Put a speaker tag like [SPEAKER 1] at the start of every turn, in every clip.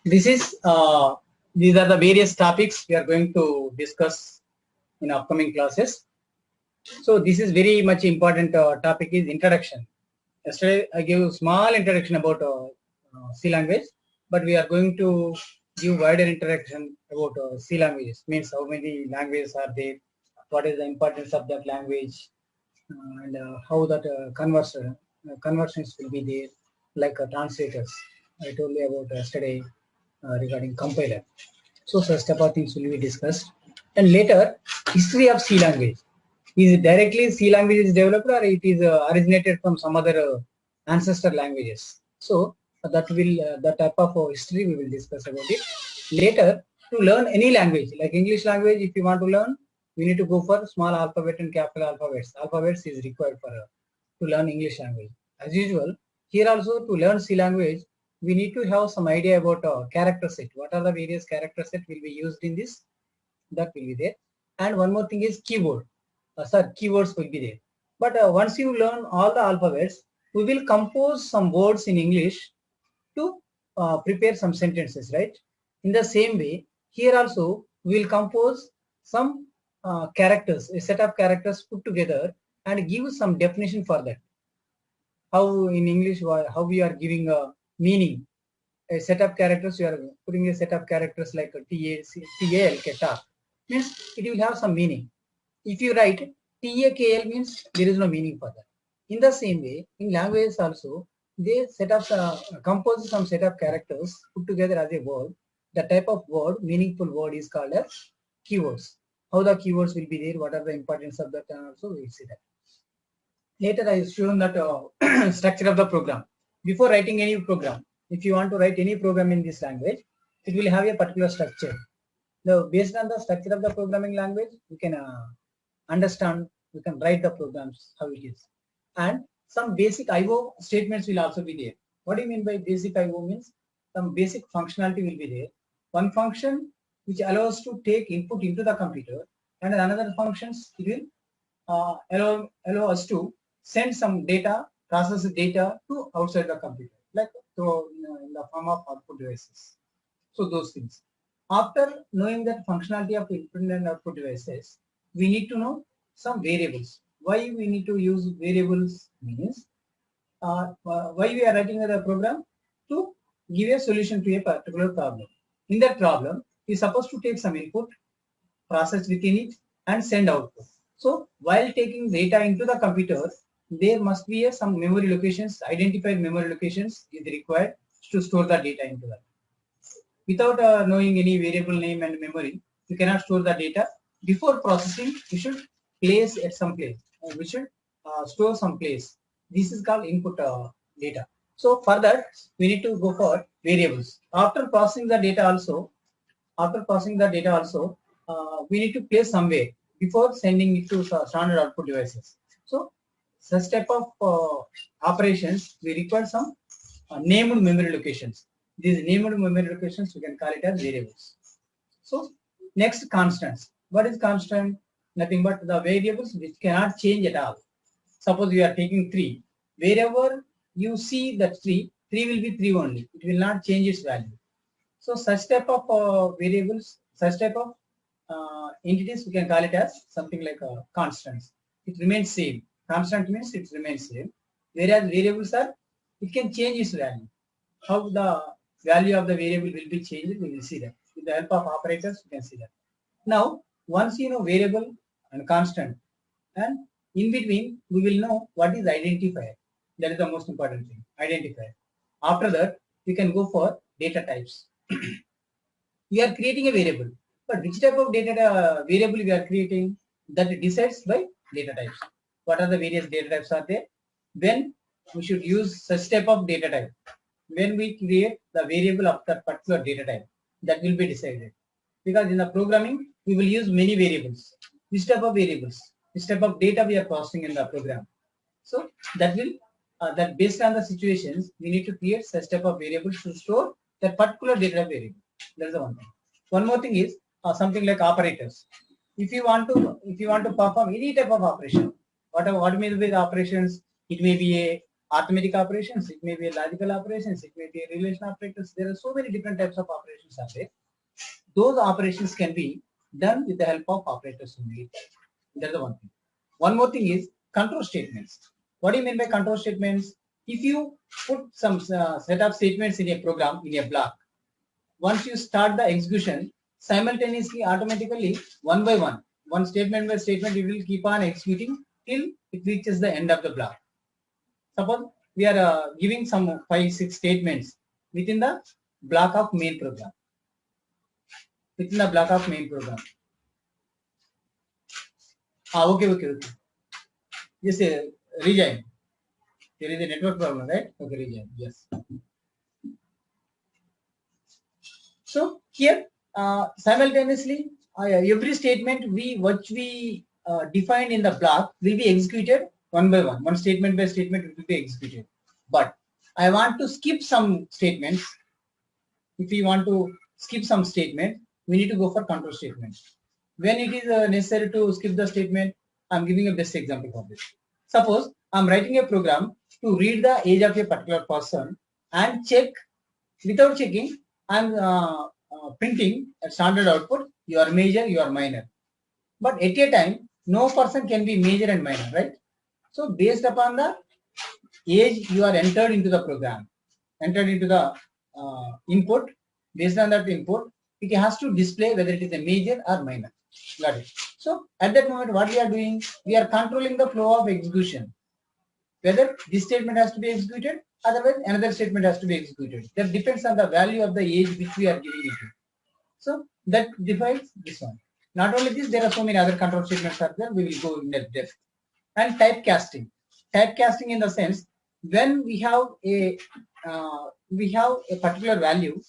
[SPEAKER 1] This is these are the various topics we are going to discuss in upcoming classes. So this is very much important topic is introduction. Yesterday I gave a small introduction about C language, but we are going to give wider introduction about C languages. Means how many languages are there, what is the importance of that language, and how that conversions will be there, like translators. I told you about yesterday regarding compiler. So such type of things will be discussed. And later, history of C language. Is it directly C language is developed, or it is originated from some other ancestor languages? So that type of history we will discuss about it. Later, to learn any language, like English language, if you want to learn, we need to go for small alphabet and capital alphabets. Alphabets is required for to learn English language. As usual, here also to learn C language, we need to have some idea about character set. What are the various character set will be used in this? That will be there. And one more thing is keyboard. Keywords will be there. But once you learn all the alphabets, we will compose some words in English to prepare some sentences, right? In the same way, here also we will compose some characters, a set of characters put together and give some definition for that. How in English, how we are giving a meaning. A set of characters, you are putting a set of characters like TAL, means it will have some meaning. If you write TAKL means there is no meaning for that. In the same way, in languages also, they set up compose some set of characters put together as a word. The type of word, meaningful word, is called as keywords. How the keywords will be there, what are the importance of that, and also we will see that. Later I shown that structure of the program. Before writing any program, if you want to write any program in this language, it will have a particular structure. Now, based on the structure of the programming language, you can understand, you can write the programs how it is. And some basic IO statements will also be there. What do you mean by basic IO? Means some basic functionality will be there. One function which allows to take input into the computer, and another functions it will allow us to send some data, process the data to outside the computer, like in the form of output devices. So those things. After knowing that functionality of input and output devices, we need to know some variables. Why we need to use variables means why we are writing the program? To give a solution to a particular problem. In that problem, we are supposed to take some input, process within it, and send output. So while taking data into the computer, there must be some memory locations, identified memory locations is required to store the data into that. Without knowing any variable name and memory, you cannot store the data. Before processing, you should place at some place. We should store some place. This is called input data. So for that, we need to go for variables. After processing the data also, we need to place somewhere before sending it to standard output devices. So such type of operations, we require some named memory locations. These named memory locations, we can call it as variables. So next, constants. What is constant? Nothing but the variables which cannot change at all. Suppose we are taking 3. Wherever you see that 3 will be 3 only. It will not change its value. So such type of variables, such type of entities, we can call it as something like constants. It remains same. Constant means it remains same. Whereas variables are, it can change its value. How the value of the variable will be changed, we will see that. With the help of operators, we can see that. Now, once you know variable and constant, and in between, we will know what is identifier. That is the most important thing, identifier. After that, we can go for data types. We are creating a variable, but which type of data variable we are creating, that decides by data types. What are the various data types are there? When we should use such type of data type. When we create the variable of that particular data type, that will be decided. Because in the programming, we will use many variables. Which type of variables? Which type of data we are processing in the program? So that will, that based on the situations, we need to create such type of variables to store that particular data variable. That is the one thing. One more thing is something like operators. If you want to perform any type of operation, what means with operations? It may be a arithmetic operations, it may be logical operations, it may be relation operators. There are so many different types of operations are there. Those operations can be done with the help of operators only. That's the one thing. One more thing is control statements. What do you mean by control statements? If you put some set of statements in a program, in a block, once you start the execution, simultaneously, automatically, one by one statement by statement, it will keep on executing till it reaches the end of the block. Suppose we are giving some 5-6 statements within the block of main program. Within the block of main program. Okay. Just rejoin. There is a network problem, right? Okay, rejoin. Yes. So here, simultaneously, every statement which we define in the block will be executed one by one. One statement by statement will be executed. But I want to skip some statements. If we want to skip some statement, we need to go for control statement. When it is necessary to skip the statement, I'm giving a best example for this. Suppose I'm writing a program to read the age of a particular person and check, without checking, I'm printing a standard output, you are major, you are minor. But at a time, no person can be major and minor, right? So based upon the age you are entered into the program, entered into the input, based on that input, it has to display whether it is a major or minor. Got it? So at that moment, what we are doing, we are controlling the flow of execution. Whether this statement has to be executed, otherwise another statement has to be executed. That depends on the value of the age which we are giving it to. So that defines this one. Not only this, there are so many other control statements are there. We will go in depth. And typecasting. Typecasting in the sense, when we have a particular value,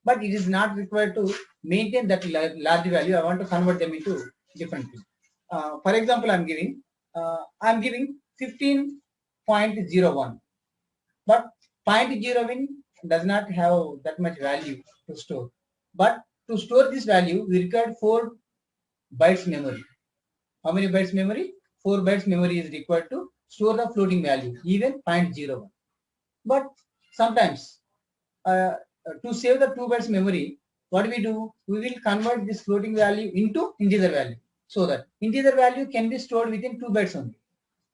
[SPEAKER 1] but it is not required to maintain that large value. I want to convert them into different things. For example, I'm giving 15.01, but 0.01 does not have that much value to store. But to store this value, we require 4 bytes memory. How many bytes memory? 4 bytes memory is required to store the floating value, even 0.01. But sometimes, to save the 2 bytes memory, what we do? We will convert this floating value into integer value, so that integer value can be stored within 2 bytes only.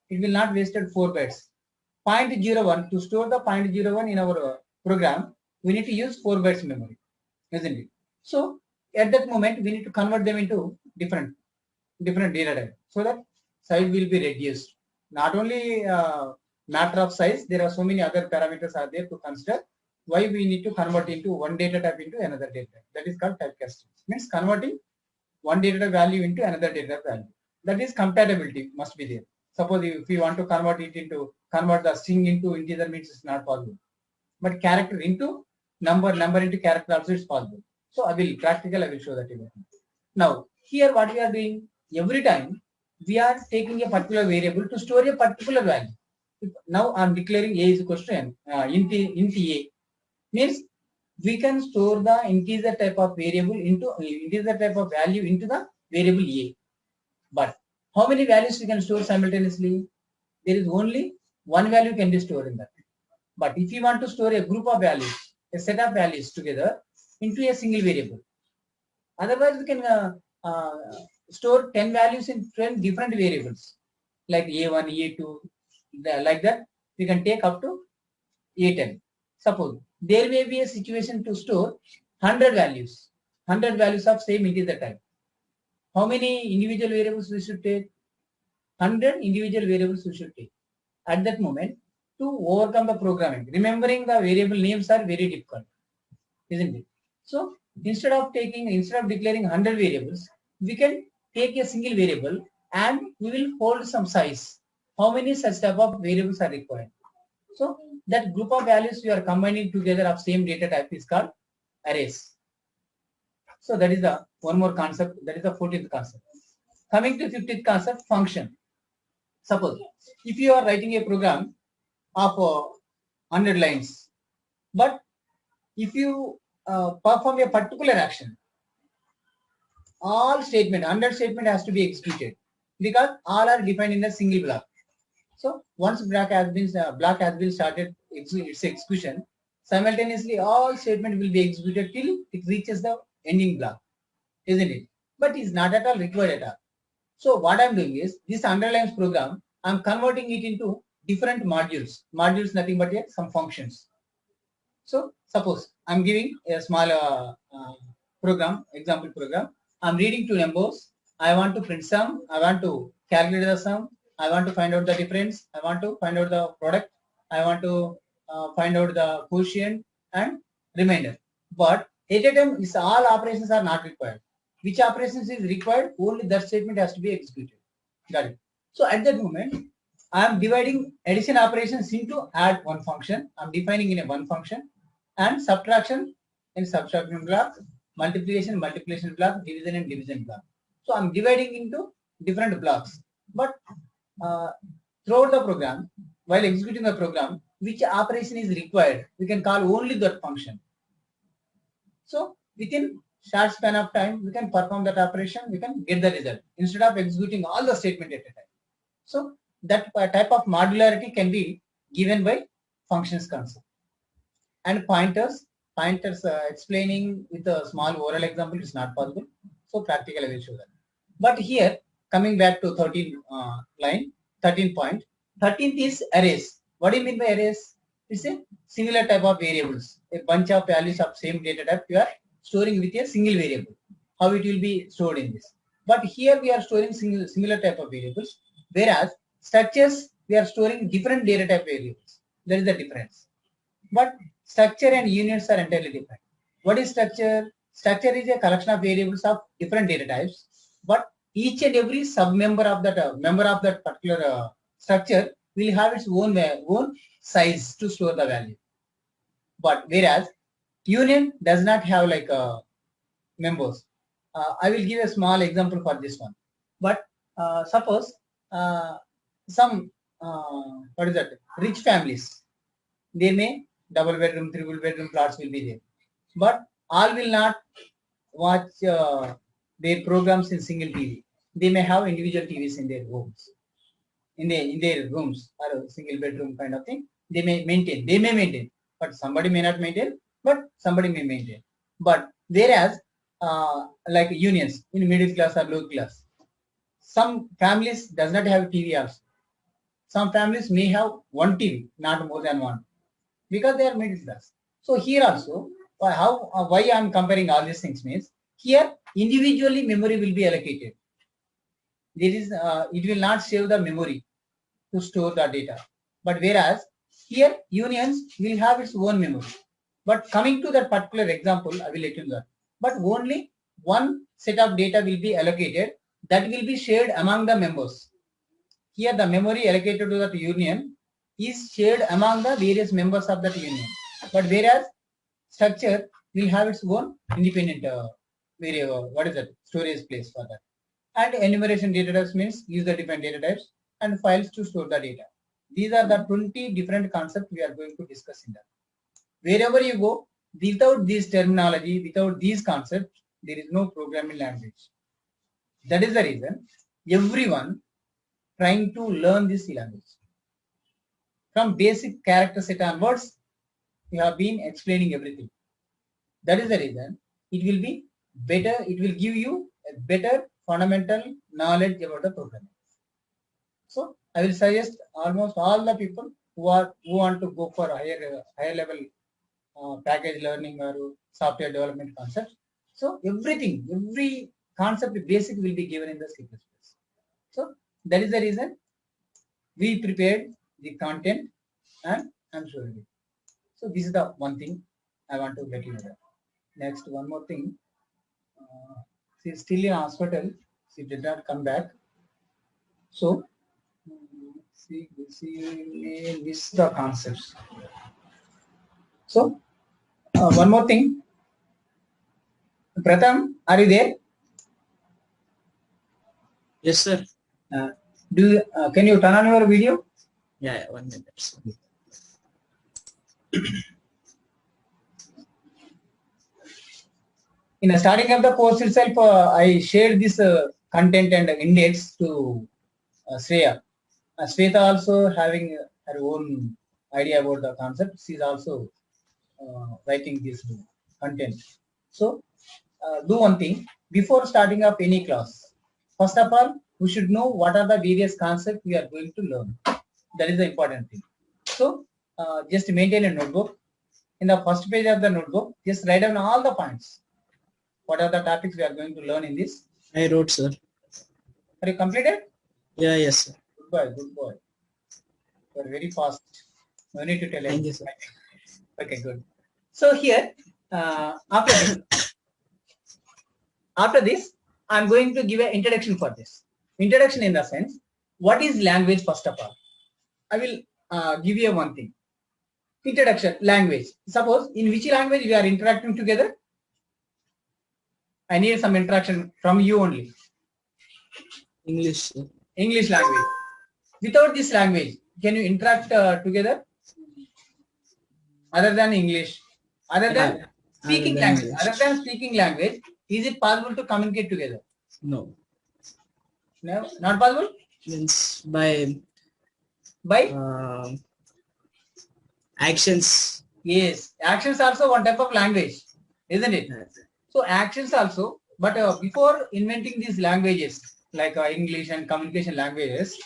[SPEAKER 1] It will not waste 4 bytes. 0.01, to store the 0.01 in our program, we need to use 4 bytes memory, isn't it? So at that moment, we need to convert them into different data type, so that size will be reduced. Not only matter of size, there are so many other parameters are there to consider. Why we need to convert into one data type into another data type. That is called typecasting. Means converting one data type value into another data type value. That is compatibility must be there. Suppose if we want to convert the string into integer, means it's not possible. But character into number into character also is possible. So I will show that even. Now here what we are doing, every time we are taking a particular variable to store a particular value. Now I'm declaring a is equal to n, int a, means we can store the integer type of variable into integer type of value into the variable a. But how many values we can store simultaneously? There is only one value can be stored in that. But if you want to store a group of values, a set of values together into a single variable, otherwise we can store 10 values in 10 different variables, like a1, a2, like that. We can take up to a10. Suppose there may be a situation to store 100 values of same integer type. How many individual variables we should take? 100 individual variables we should take. At that moment, to overcome the programming, remembering the variable names are very difficult, isn't it? So instead of declaring 100 variables, we can take a single variable and we will hold some size. How many such type of variables are required? So that group of values we are combining together of same data type is called arrays. So that is the one more concept. That is the 14th concept. Coming to 15th concept, function. Suppose if you are writing a program of 100 lines, but if you perform a particular action, all 100 statement has to be executed, because all are defined in a single block. So once block has been started its execution, simultaneously all statement will be executed till it reaches the ending block, isn't it? But it's not at all required at all. So what I'm doing is this underlines program, I'm converting it into different modules. Modules nothing but some functions. So suppose I'm giving a small program, example program. I'm reading two numbers. I want to print sum. I want to calculate the sum. I want to find out the difference. I want to find out the product. I want to find out the quotient and remainder. But at a time, all operations are not required. Which operations is required? Only that statement has to be executed. Got it. So at that moment, I am dividing addition operations into add one function. I'm defining in a one function, and subtraction in subtraction block, multiplication block, division in division block. So I'm dividing into different blocks. But throughout the program, while executing the program, which operation is required, we can call only that function. So within short span of time, we can perform that operation, we can get the result instead of executing all the statement at a time. So that type of modularity can be given by functions concept. And pointers explaining with a small oral example is not possible. So practically I will show that. But here coming back to 13 point. 13th is arrays. What do you mean by arrays? It's a similar type of variables. A bunch of values of same data type you are storing with a single variable. How it will be stored in this. But here we are storing similar type of variables. Whereas structures, we are storing different data type variables. There is a difference. But structure and unions are entirely different. What is structure? Structure is a collection of variables of different data types. But each and every sub-member of that member of that particular structure will have its own size to store the value. But whereas union does not have like members. I will give a small example for this one. But suppose some what is that? Rich families, they may double bedroom, triple bedroom plots will be there, but all will not watch their programs in single TV. They may have individual TVs in their homes, in their rooms, or a single bedroom kind of thing. They may maintain, but somebody may not maintain, but somebody may maintain. But whereas like unions in middle class or low class, some families does not have TV also. Some families may have one TV, not more than one, because they are middle class. So here also, why I am comparing all these things means, here individually memory will be allocated. There is it will not save the memory to store the data. But whereas here unions will have its own memory. But coming to that particular example, I will let you know that. But only one set of data will be allocated that will be shared among the members. Here the memory allocated to that union is shared among the various members of that union. But whereas structure will have its own independent what is that? Storage place for that. And enumeration data types means use the different data types and files to store the data. These are the 20 different concepts we are going to discuss in that. Wherever you go, without this terminology, without these concepts, there is no programming language. That is the reason everyone trying to learn this language. From basic character set onwards, we have been explaining everything. That is the reason it will be better, it will give you a better fundamental knowledge about the programming. So I will suggest almost all the people who want to go for higher level package learning or software development concepts. So every concept basic will be given in the C++. So that is the reason we prepared the content and I'm showing it. So this is the one thing I want to let you know. Next, one more thing. She is still in hospital. She did not come back. So she may miss the concepts. So one more thing. Pratham, are you there?
[SPEAKER 2] Yes, sir.
[SPEAKER 1] Can you turn on your video?
[SPEAKER 2] Yeah, 1 minute.
[SPEAKER 1] In the starting of the course itself, I shared this content and index to Shreya. Sweta also having her own idea about the concept. She is also writing this content. So do one thing before starting up any class. First of all, we should know what are the various concepts we are going to learn. That is the important thing. So just maintain a notebook. In the first page of the notebook, just write down all the points. What are the topics we are going to learn in this?
[SPEAKER 2] I wrote, sir.
[SPEAKER 1] Are you completed?
[SPEAKER 2] Yeah, yes, sir.
[SPEAKER 1] Good boy, good boy. You are very fast. No need to tell
[SPEAKER 2] Thank
[SPEAKER 1] anything.
[SPEAKER 2] you, sir.
[SPEAKER 1] Okay, good. So here, after this, I'm going to give an introduction for this. Introduction in the sense, what is language first of all? I will give you one thing. Introduction, language. Suppose in which language we are interacting together? I need some interaction from you only.
[SPEAKER 2] English, sir.
[SPEAKER 1] English language. Without this language, can you interact together? Other than English, other than speaking language, other than speaking language, is it possible to communicate together?
[SPEAKER 2] No.
[SPEAKER 1] No, not possible.
[SPEAKER 2] Means by
[SPEAKER 1] By
[SPEAKER 2] actions.
[SPEAKER 1] yes, actions also one type of language, isn't it?
[SPEAKER 2] Yes.
[SPEAKER 1] So actions also, but before inventing these languages like English and communication languages,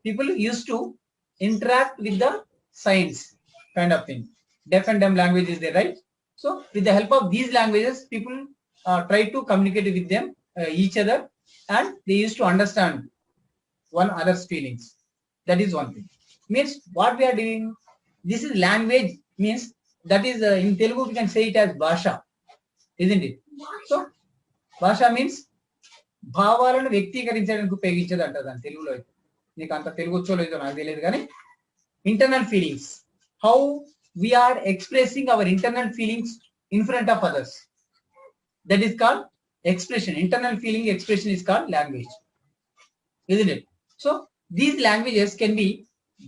[SPEAKER 1] people used to interact with the signs kind of thing. Deaf and dumb language is there, right? So with the help of these languages, people try to communicate with them, each other, and they used to understand one other's feelings. That is one thing. Means what we are doing. This is language. Means that is in Telugu we can say it as bhasha, isn't it? So bhasha means భావాలను వ్యక్తీకరించడానికి ఉపయోగించేది అంటారు దాని తెలుగులో. నీకు అంత తెలుగు వచ్చో లేదో నాకు తెలియదు కానీ internal feelings, how we are expressing our internal feelings in front of others, that is called expression. Internal feeling expression is called language, isn't it? So these languages can be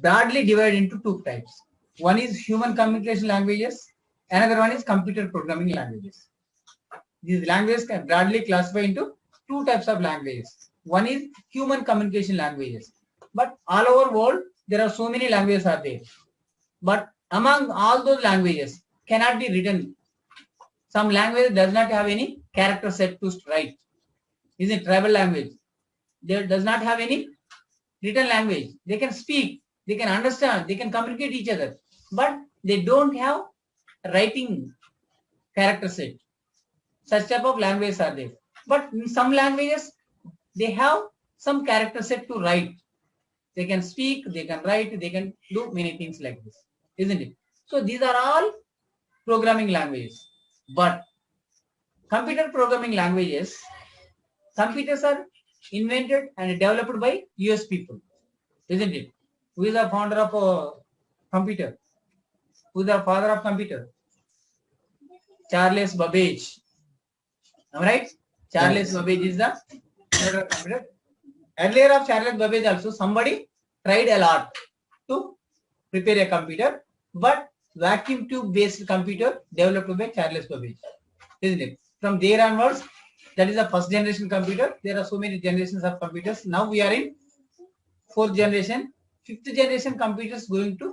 [SPEAKER 1] broadly divided into two types. One is human communication languages, another one is computer programming languages. These languages can broadly classify into two types of languages. One is human communication languages, but all over world there are so many languages are there, but among all those languages cannot be written. Some language does not have any character set to write. Is it tribal language? There does not have any written language. They can speak, they can understand, they can communicate each other, but they don't have writing character set. Such type of languages are there. But in some languages, they have some character set to write. They can speak, they can write, they can do many things like this, isn't it? So these are all programming languages. But computer programming languages, computers are invented and developed by US people, isn't it? Who is the founder of computer? Who is the father of computer? Charles Babbage. Am I right? Charles Babbage is the founder of computer. Earlier of Charles Babbage also somebody tried a lot to prepare a computer, but vacuum tube based computer developed by Charles Babbage, isn't it? From there onwards, that is the first generation computer. There are so many generations of computers. Now we are in fourth generation. Fifth generation computers going to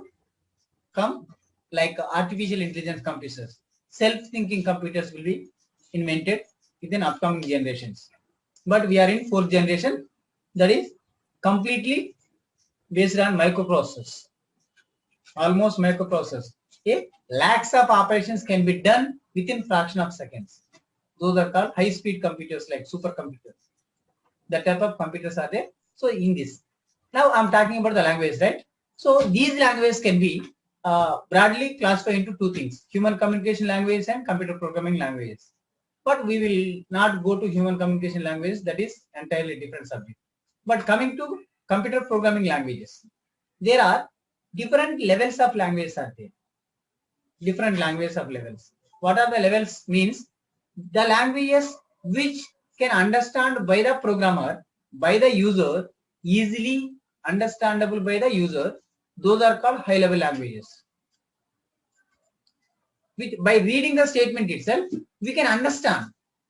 [SPEAKER 1] come, like artificial intelligence computers. Self-thinking computers will be invented within upcoming generations. But we are in fourth generation, that is completely based on microprocessors. Almost microprocessors. Okay? Lakhs of operations can be done within fraction of seconds. Those are called high-speed computers like supercomputers. That type of computers are there. So in this, now I'm talking about the language, right? So these languages can be broadly classified into two things: human communication languages and computer programming languages. But we will not go to human communication languages. That is entirely different subject. But coming to computer programming languages, there are different levels of languages are there. Different languages of levels. What are the levels? Means the languages which can understand by the programmer, by the user, easily understandable by the user, those are called high level languages. By reading the statement itself, we can understand.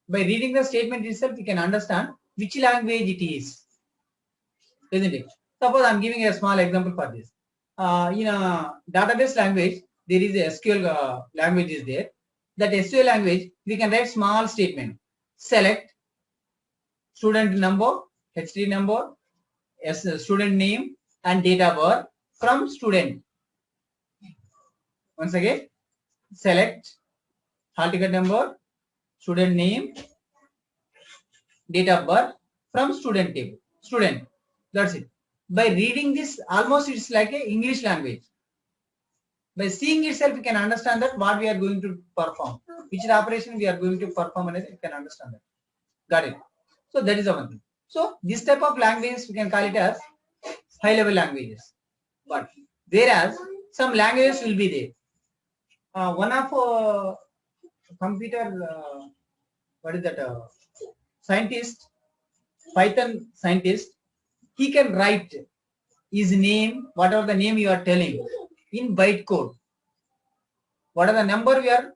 [SPEAKER 1] By reading the statement itself, we can understand which language it is, isn't it? Suppose I'm giving a small example for this. In a database language, there is a SQL language is there. That SQL language, we can write small statement. Select student number, HT number, student name, and date of birth from student. Once again, select hall ticket number, student name, date of birth from student table. Student. That's it. By reading this, almost it's like a English language. By seeing itself, we can understand that what we are going to perform, which operation we are going to perform, and you can understand that. Got it. So that is the one thing. So this type of languages we can call it as high-level languages. But whereas some languages will be there. One of computer, what is that? Scientist, Python scientist, he can write his name, whatever the name you are telling, in bytecode. What are the number you are,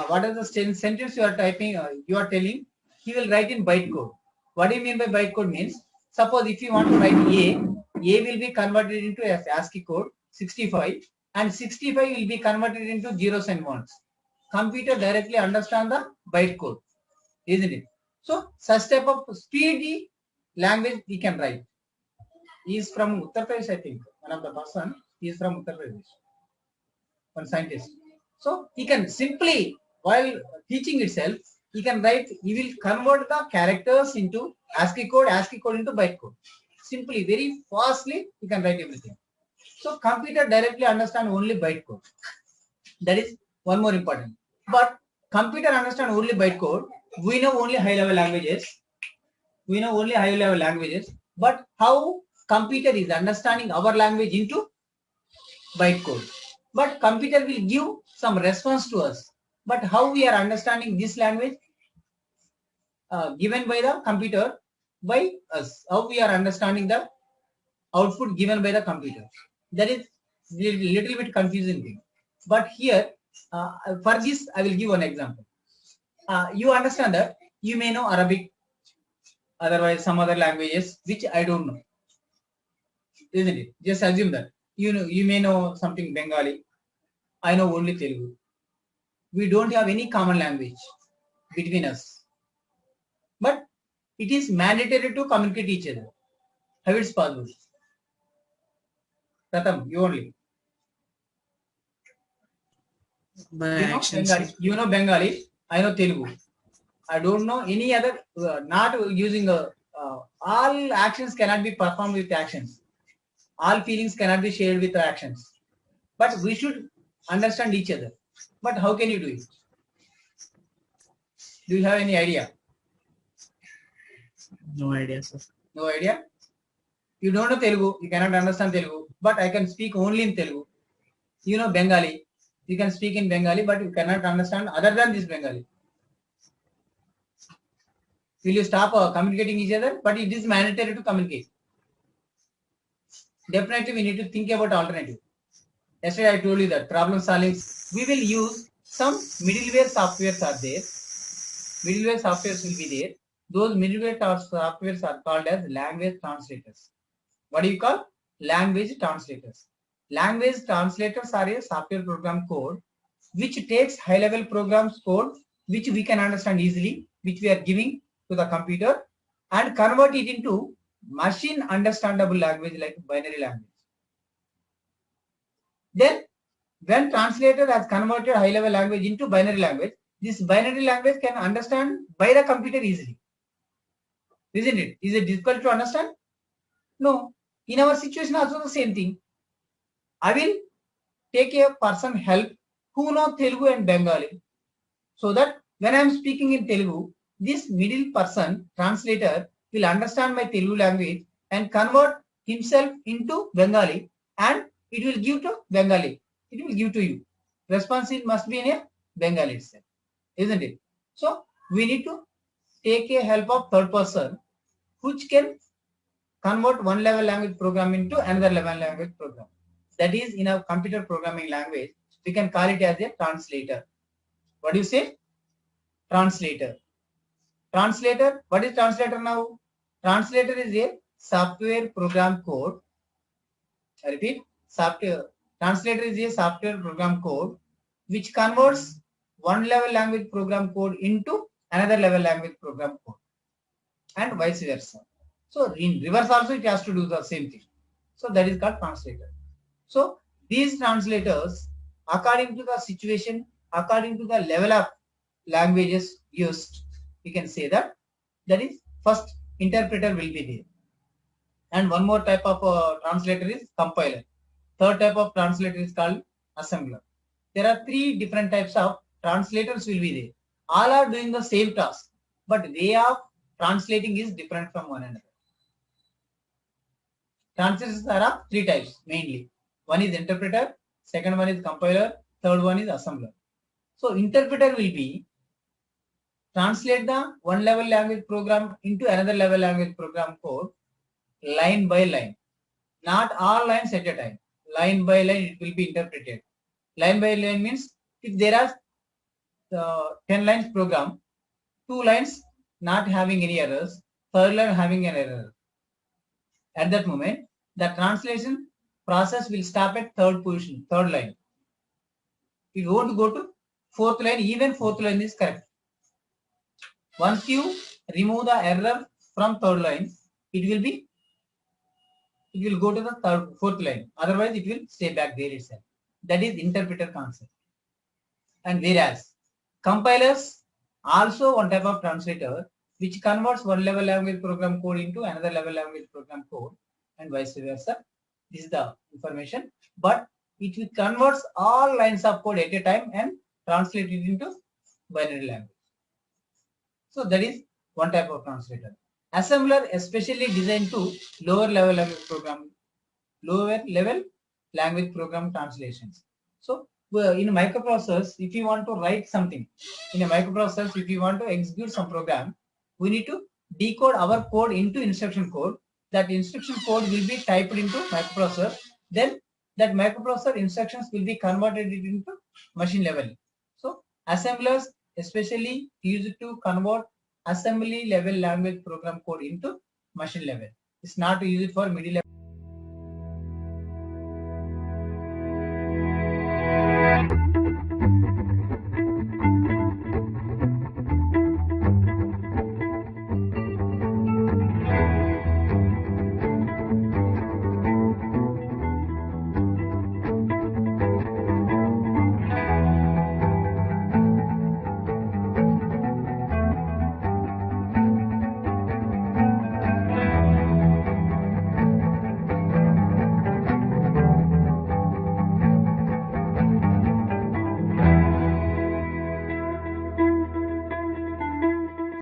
[SPEAKER 1] what are the sentence you are typing, you are telling, he will write in bytecode. What do you mean by bytecode means? Suppose if you want to write A will be converted into ASCII code 65, and 65 will be converted into zeros and ones. Computer directly understand the bytecode, isn't it? So such type of speedy language we can write. He is from Uttar Pradesh, I think. One of the person is from Uttar Pradesh, one scientist. So he can simply, while teaching itself, he can write, he will convert the characters into ASCII code into bytecode. Simply, very fastly, he can write everything. So computer directly understand only bytecode. That is one more important. But computer understand only bytecode. We know only high-level languages. But how computer is understanding our language into bytecode? But computer will give some response to us. But how we are understanding this language given by the computer by us? How we are understanding the output given by the computer? That is little bit confusing thing. But here, for this, I will give one example. You understand that you may know Arabic, otherwise some other languages which I don't know, isn't it? Just assume that you may know something Bengali. I know only Telugu. We don't have any common language between us, but it is mandatory to communicate each other. How it's possible? Pratham, you only.
[SPEAKER 2] By
[SPEAKER 1] You know
[SPEAKER 2] actions.
[SPEAKER 1] Bengali. You know Bengali. I know Telugu. I don't know any other. Not using all actions cannot be performed with actions. All feelings cannot be shared with actions. But we should understand each other. But how can you do it? Do you have any idea?
[SPEAKER 2] No idea, sir.
[SPEAKER 1] No idea? You don't know Telugu. You cannot understand Telugu. But I can speak only in Telugu. You know Bengali. You can speak in Bengali, but you cannot understand other than this Bengali. Will you stop communicating each other? But it is mandatory to communicate. Definitely, we need to think about alternative. Yesterday, I told you that problem solving, we will use some middleware softwares are there. Middleware softwares will be there. Those middleware softwares are called as language translators. What do you call? Language translators. Language translators are a software program code which takes high-level programs code which we can understand easily, which we are giving to the computer, and convert it into machine understandable language like binary language. Then when translator has converted high-level language into binary language, this binary language can understand by the computer easily. Isn't it? Is it difficult to understand? No. In our situation also the same thing. I will take a person help who know Telugu and Bengali, so that when I am speaking in Telugu, this middle person, translator, will understand my Telugu language and convert himself into Bengali, and it will give to Bengali. It will give to you. Response must be in a Bengali itself, isn't it? So we need to take a help of third person, which can convert one level language program into another level language program. That is, in a computer programming language, we can call it as a translator. What do you say? Translator. Translator. What is translator now? Translator is a software program code. I repeat, translator is a software program code which converts one level language program code into another level language program code and vice versa. So in reverse also it has to do the same thing. So that is called translator. So these translators, according to the situation, according to the level of languages used, we can say that is first interpreter will be there. And one more type of translator is compiler. Third type of translator is called assembler. There are three different types of translators will be there. All are doing the same task, but way of translating is different from one another. Translators are of three types mainly. One is interpreter, second one is compiler, third one is assembler. So interpreter will be translate the one level language program into another level language program code line by line. Not all lines at a time. Line by line it will be interpreted. Line by line means if there are 10 lines program, 2 lines not having any errors, third line having an error. At that moment, the translation process will stop at third position, third line. It won't go to fourth line, even fourth line is correct. Once you remove the error from third line, it will go to the fourth line. Otherwise, it will stay back there itself. That is interpreter concept. And whereas compilers also one type of translator which converts one level language program code into another level language program code and vice versa. This is the information, but it will converts all lines of code at a time and translate it into binary language. So that is one type of translator. Assembler especially designed to lower level language program translations. So in microprocessors, if you want to write something in a microprocessor, if you want to execute some program, we need to decode our code into instruction code. That instruction code will be typed into microprocessor. Then that microprocessor instructions will be converted into machine level. So assemblers especially used to convert assembly level language program code into machine level. It's not used for middle level.